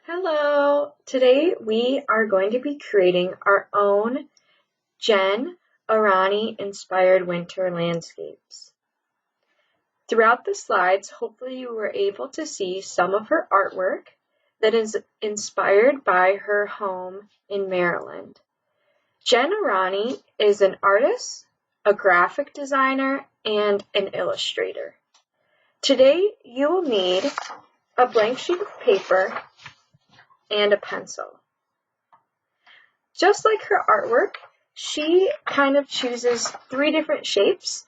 Hello! Today we are going to be creating our own Aranyi inspired winter landscapes. Throughout the slides, hopefully you were able to see some of her artwork that is inspired by her home in Maryland. Aranyi is an artist, a graphic designer, and an illustrator. Today you will need a blank sheet of paper and a pencil. Just like her artwork, she kind of chooses 3 different shapes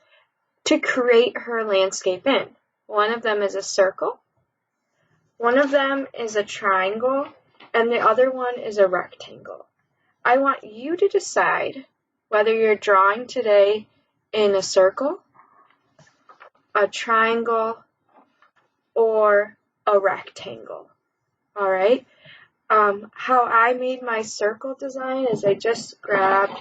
to create her landscape in. One of them is a circle, one of them is a triangle, and the other one is a rectangle. I want you to decide whether you're drawing today in a circle, a triangle, or a rectangle. All right? How I made my circle design is I just grabbed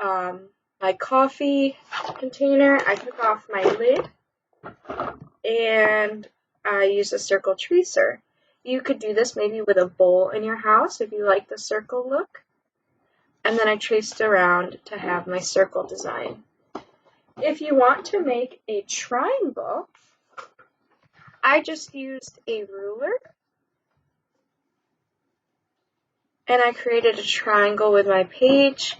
my coffee container, I took off my lid, and I used a circle tracer. You could do this maybe with a bowl in your house if you like the circle look. And then I traced around to have my circle design. If you want to make a triangle, I just used a ruler and I created a triangle with my page,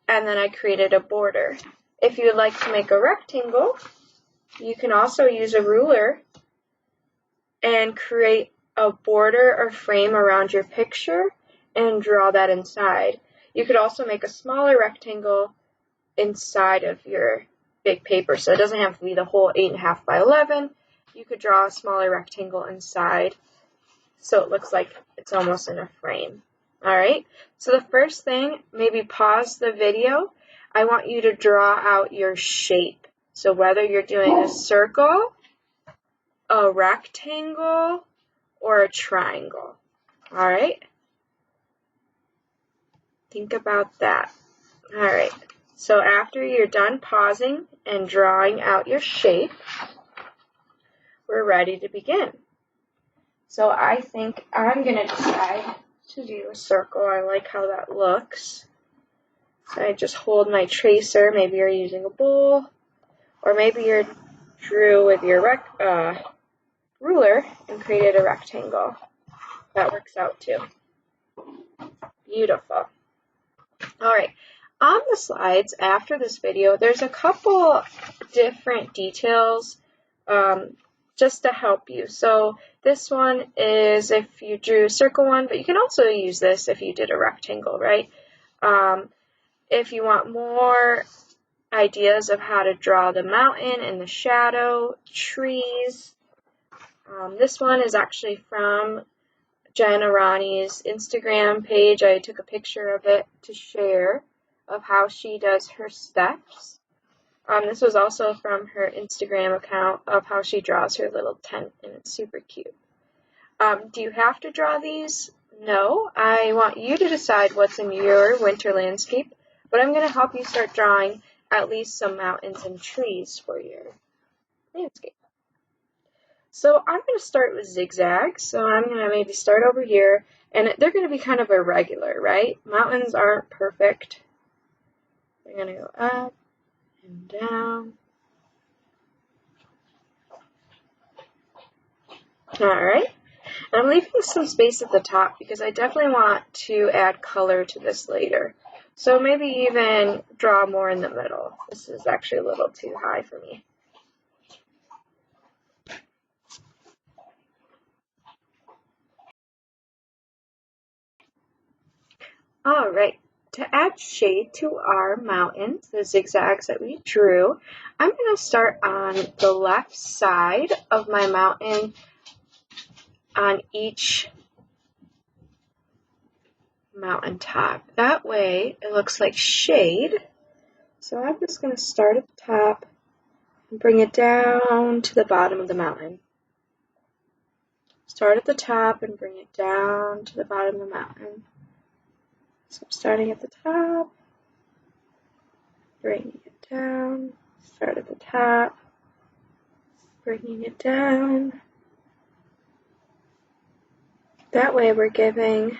and then I created a border. If you would like to make a rectangle, you can also use a ruler and create a border or frame around your picture and draw that inside. You could also make a smaller rectangle inside of your big paper, so it doesn't have to be the whole 8.5 by 11. You could draw a smaller rectangle inside so it looks like it's almost in a frame. Alright, so the first thing, maybe pause the video. I want you to draw out your shape. So whether you're doing a circle, a rectangle, or a triangle. Alright? Think about that. Alright, so after you're done pausing and drawing out your shape, we're ready to begin. So I think I'm going to decide to do a circle. I like how that looks. So I just hold my tracer. Maybe you're using a bowl, or maybe you drew with your ruler and created a rectangle. That works out too. Beautiful. Alright, on the slides after this video, there's a couple different details just to help you. So this one is if you drew a circle one, but you can also use this if you did a rectangle, right? If you want more ideas of how to draw the mountain and the shadow, trees, this one is actually from Aranyi's Instagram page. I took a picture of it to share of how she does her steps. This was also from her Instagram account of how she draws her little tent, and it's super cute. Do you have to draw these? No. I want you to decide what's in your winter landscape, but I'm going to help you start drawing at least some mountains and trees for your landscape. So I'm going to start with zigzags. So I'm going to maybe start over here, and they're going to be kind of irregular, right? Mountains aren't perfect. They're going to go up and down. Alright, I'm leaving some space at the top because I definitely want to add color to this later. So maybe even draw more in the middle. This is actually a little too high for me. Alright, to add shade to our mountains, the zigzags that we drew, I'm going to start on the left side of my mountain on each mountaintop. That way it looks like shade. So I'm just going to start at the top and bring it down to the bottom of the mountain. Start at the top and bring it down to the bottom of the mountain. So I'm starting at the top, bringing it down, start at the top, bringing it down, That way we're giving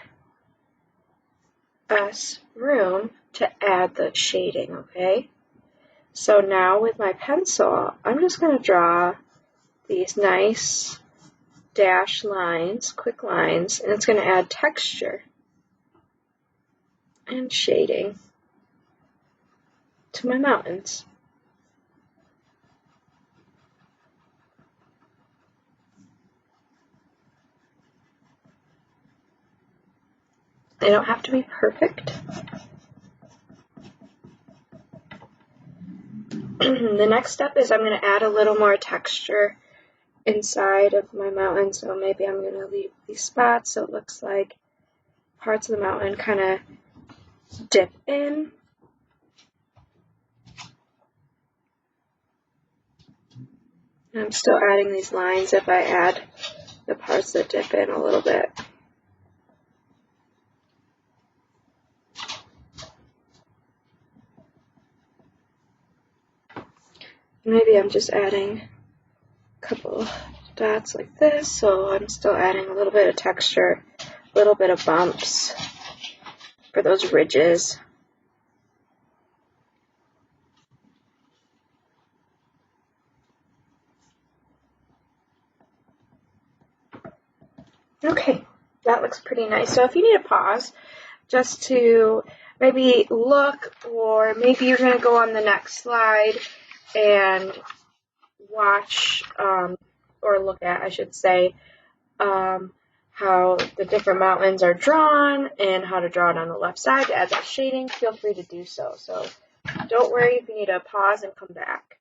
us room to add the shading, okay? So now with my pencil, I'm just going to draw these nice dash lines, quick lines, and it's going to add texture and shading to my mountains. They don't have to be perfect. The next step is I'm going to add a little more texture inside of my mountain. So maybe I'm going to leave these spots so it looks like parts of the mountain kind of dip in. And I'm still adding these lines if I add the parts that dip in a little bit. Maybe I'm just adding a couple dots like this, so I'm still adding a little bit of texture, a little bit of bumps for those ridges. Okay, that looks pretty nice. So if you need a pause, just to maybe look, or maybe you're going to go on the next slide and watch, or look at, I should say, how the different mountains are drawn and how to draw it on the left side to add that shading, feel free to do so. So don't worry if you need to pause and come back.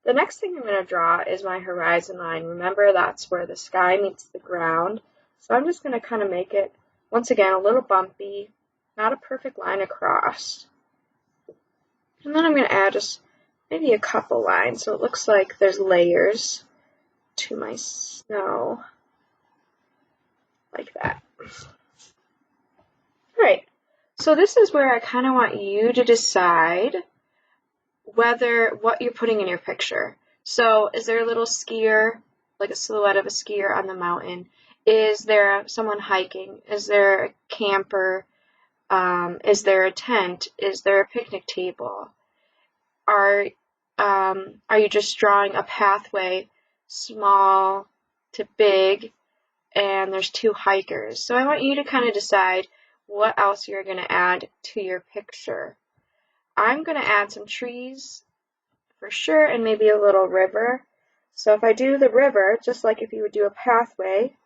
The next thing I'm going to draw is my horizon line. Remember, that's where the sky meets the ground. So I'm just going to kind of make it, once again, a little bumpy, not a perfect line across. And then I'm going to add just maybe a couple lines so it looks like there's layers to my snow, like that. Alright, so this is where I kind of want you to decide what you're putting in your picture. So is there a little skier, like a silhouette of a skier on the mountain? Is there someone hiking? Is there a camper? Is there a tent? Is there a picnic table? Are you just drawing a pathway, small to big, and there's two hikers? So I want you to kind of decide what else you're going to add to your picture. I'm going to add some trees for sure, and maybe a little river. So if I do the river, just like if you would do a pathway,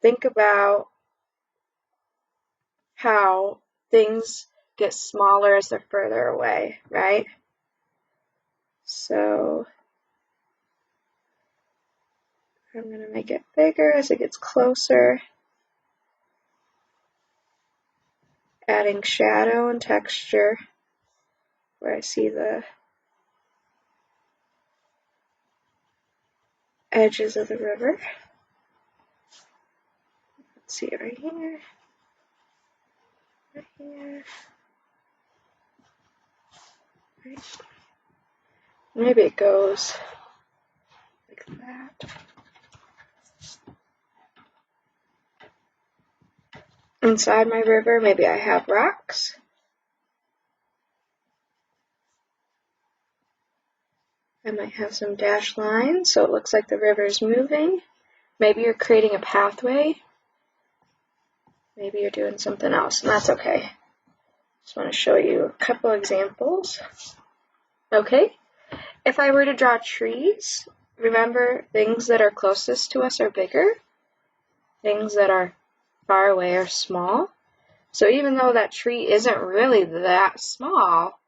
think about how things get smaller as they're further away, right? So I'm going to make it bigger as it gets closer, adding shadow and texture where I see the edges of the river. Let's see it right here, right here, right. Maybe it goes like that. Inside my river, maybe I have rocks. I might have some dashed lines, so it looks like the river is moving. Maybe you're creating a pathway. Maybe you're doing something else, and that's okay. Just want to show you a couple examples. Okay, if I were to draw trees, remember things that are closest to us are bigger. Things that are far away are small. So even though that tree isn't really that small,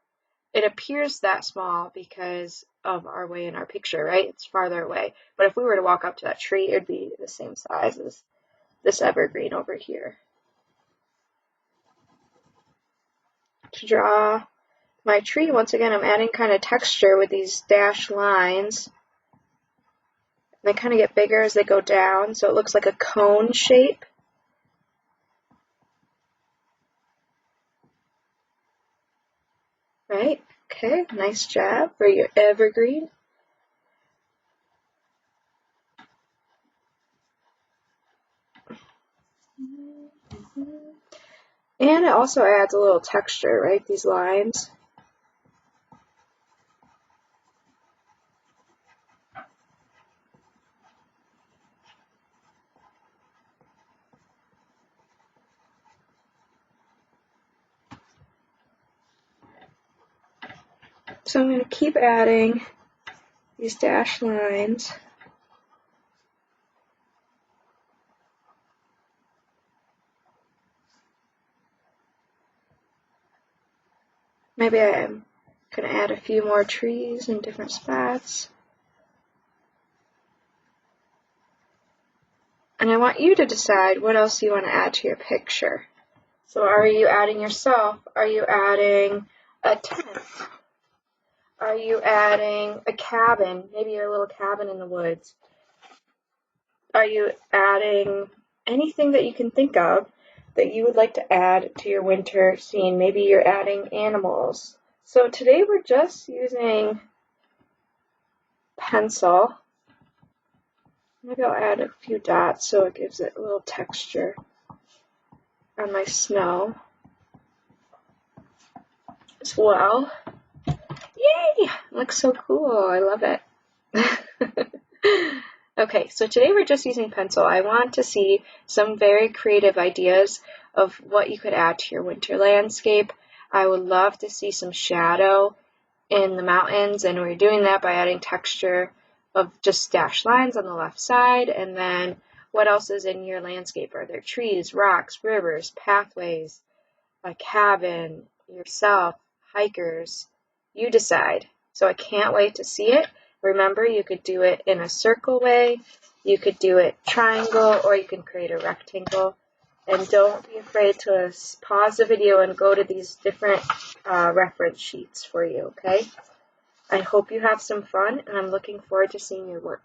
it appears that small because of our way in our picture, right? It's farther away. But if we were to walk up to that tree, it would be the same size as this evergreen over here. To draw my tree, once again, I'm adding kind of texture with these dashed lines. They kind of get bigger as they go down, so it looks like a cone shape. Right? Okay, nice job for your evergreen. And it also adds a little texture, right? These lines. So I'm going to keep adding these dashed lines. Maybe I'm going to add a few more trees in different spots. And I want you to decide what else you want to add to your picture. So are you adding yourself? Are you adding a tent? Are you adding a cabin? Maybe your little cabin in the woods. Are you adding anything that you can think of that you would like to add to your winter scene? Maybe you're adding animals. So today we're just using pencil. Maybe I'll add a few dots so it gives it a little texture on my snow as well. Yay! It looks so cool. I love it. Okay, so today we're just using pencil. I want to see some very creative ideas of what you could add to your winter landscape. I would love to see some shadow in the mountains, and we're doing that by adding texture of just dashed lines on the left side. And then what else is in your landscape? Are there trees, rocks, rivers, pathways, a cabin, yourself, hikers? You decide. So I can't wait to see it. Remember, you could do it in a circle way, you could do it triangle, or you can create a rectangle. And don't be afraid to pause the video and go to these different reference sheets for you, okay? I hope you have some fun, and I'm looking forward to seeing your work.